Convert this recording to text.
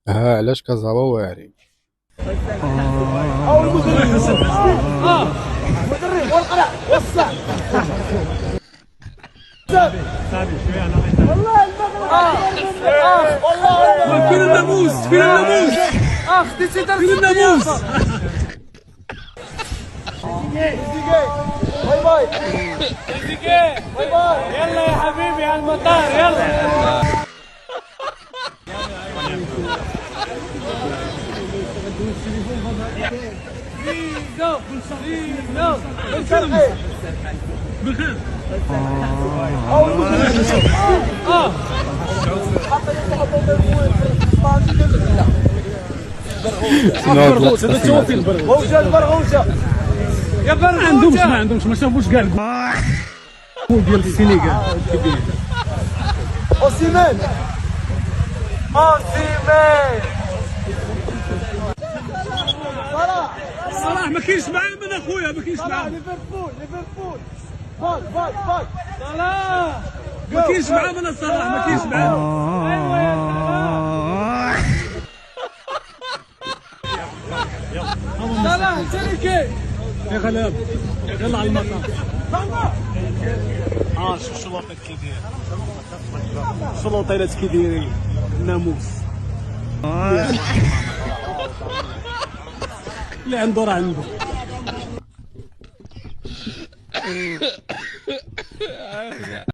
ها علاش كازاوا واعرين. المدرب والقرع والصع. والله المغرب والله فين الناموس فين الناموس خديتي درس فين الناموس. باي باي باي باي. يلا يا حبيبي على المطار يلا. زيزو زيزو بخير. البرغوثه هذا توفي البرغوثه البرغوثه يا برغوثه. ما عندهمش ما شافوش كاع الجول ديال السينيغال. اوسيمان اوسيمان صلاح ما كاينش معاه من اخويا ما كاينش معاه. ليفربول ليفربول فاك فاك فاك صلاح ما كاينش معاه من صلاح ما كاينش معاه. ايوا يا صلاح شريكي يا غلاب يلا على المطار. شوف الشلوطات كي داير الشلوطيلات كي دايرين الناموس. اللي عنده راه عنده.